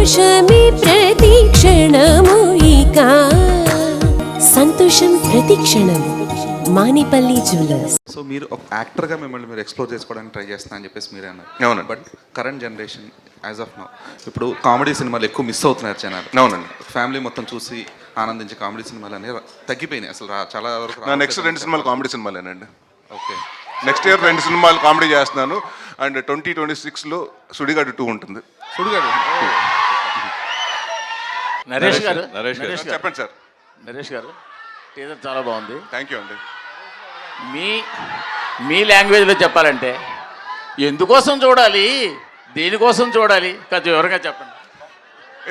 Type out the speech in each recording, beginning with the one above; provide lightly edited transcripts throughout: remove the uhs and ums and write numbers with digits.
సంతోషమే ప్రతి క్షణము ఇక సంతోషం ప్రతి క్షణం మానిపల్లి జ్యువెలర్స్. సో మీరు ఒక యాక్టర్గా మిమ్మల్ని మీరు ఎక్స్ప్లోర్ చేసుకోవడానికి ట్రై చేస్తున్నా అని చెప్పేసి మీరే అన్నారు. అవునండి. But current generation as of now ఇప్పుడు కామెడీ సినిమాలు ఎక్కువ మిస్ అవుతున్నారు జనాలు. అవునండి. ఫ్యామిలీ మొత్తం చూసి ఆనందించే కామెడీ సినిమాలు అనేవి తగ్గిపోయినాయి అసలు చాలా వరకు. నా నెక్స్ట్ 2 సినిమాలు కామెడీ సినిమాలేనండి. ఓకే, నెక్స్ట్ ఇయర్ 2 సినిమాలు కామెడీ చేస్తున్నాను. అండ్ 2026లో సుడిగాడు 2 ఉంటుంది. సుడిగాడు. నరేష్ గారు చెప్పండి సార్. నరేష్ గారు టీజర్ చాలా బాగుంది. థ్యాంక్ యూ అండి. మీ లాంగ్వేజ్లో చెప్పాలంటే ఎందుకోసం చూడాలి, దేనికోసం చూడాలి, కొంచెం వివరంగా చెప్పండి.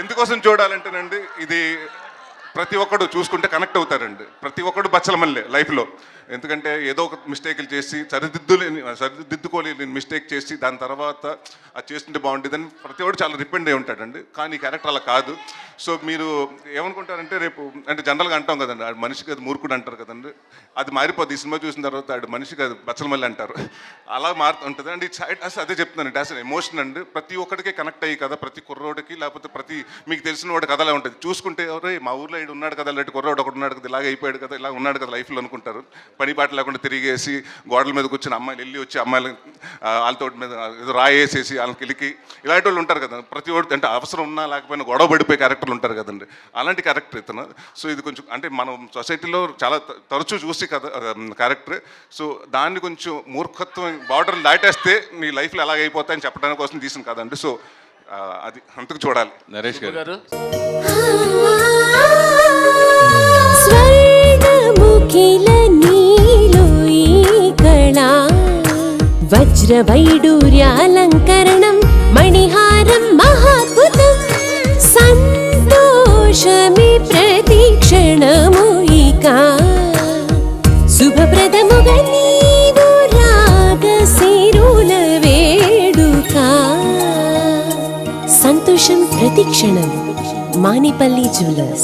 ఎందుకోసం చూడాలంటేనండి, ఇది ప్రతి ఒక్కడు చూసుకుంటే కనెక్ట్ అవుతారండి. ప్రతి ఒక్కడు బచ్చలమల్లే లైఫ్లో. ఎందుకంటే ఏదో ఒక మిస్టేక్లు చేసి సరిదిద్దుకోలేని మిస్టేక్ చేసి దాని తర్వాత అది చేస్తుంటే బాగుంటుందని ప్రతి ఒక్కడు చాలా రిపెండ్ అయి ఉంటాడండి. కానీ ఈ క్యారెక్టర్ అలా కాదు. సో మీరు ఏమనుకుంటారంటే రేపు అంటే జనరల్గా అంటాం కదండి, ఆడు మనిషికి అది మూర్ఖుడు అంటారు కదండి. అది మారిపోద్ది. ఈ సినిమా చూసిన తర్వాత ఆడు మనిషికి అది బచ్చలమల్లి అంటారు. అలా మారుతుంటుంది అండి. అసలు అదే చెప్తున్నానండి, అసలు ఎమోషన్ అండి. ప్రతి ఒక్కడికి కనెక్ట్ అయ్యి కదా, ప్రతి కుర్రోడికి లేకపోతే ప్రతి మీకు తెలిసిన వాడి కథలా ఉంటుంది. చూసుకుంటే ఎవరో మా ఊర్లో ఇడు ఉన్నాడు కదా, ఇలాంటి కుర్రోడు ఒకటి ఉన్నాడు కదా, ఇలాగ అయిపోయాడు కదా, ఇలా ఉన్నాడు కదా లైఫ్లో అనుకుంటారు. పని పాట లేకుండా తిరిగేసి గోడల మీద కూర్చొని అమ్మాయిలు వెళ్ళి వచ్చి అమ్మాయిలు వాళ్ళతో మీద ఏదో రాయేసేసి వాళ్ళకి వెళ్ళి ఇలాంటి వాళ్ళు ఉంటారు కదా. ప్రతి ఒక్కటి అంటే అవసరం ఉన్నా లేకపోయినా గొడవ పడిపోయే క్యారెక్టర్లు ఉంటారు కదండి. అలాంటి క్యారెక్టర్ ఇతను. సో ఇది కొంచెం అంటే మనం సొసైటీలో చాలా తరచూ చూసి కదా క్యారెక్టర్. సో దాన్ని కొంచెం మూర్ఖత్వం బార్డర్లు దాటేస్తే నీ లైఫ్లో ఎలాగైపోతాయని చెప్పడానికి కోసం తీసిన కదండి. సో అది అంతకు చూడాలి. నరేష్ గారు వజ్రవైడూర్యాలంకరణం మణిహారం మహాద్భుతం సంతోషమే ప్రతి క్షణము ఇక శుభప్రదముగా నీవు రాగసిరుల వేడుక సంతోషం ప్రతి క్షణం మానిపల్లి జ్యువెలర్స్.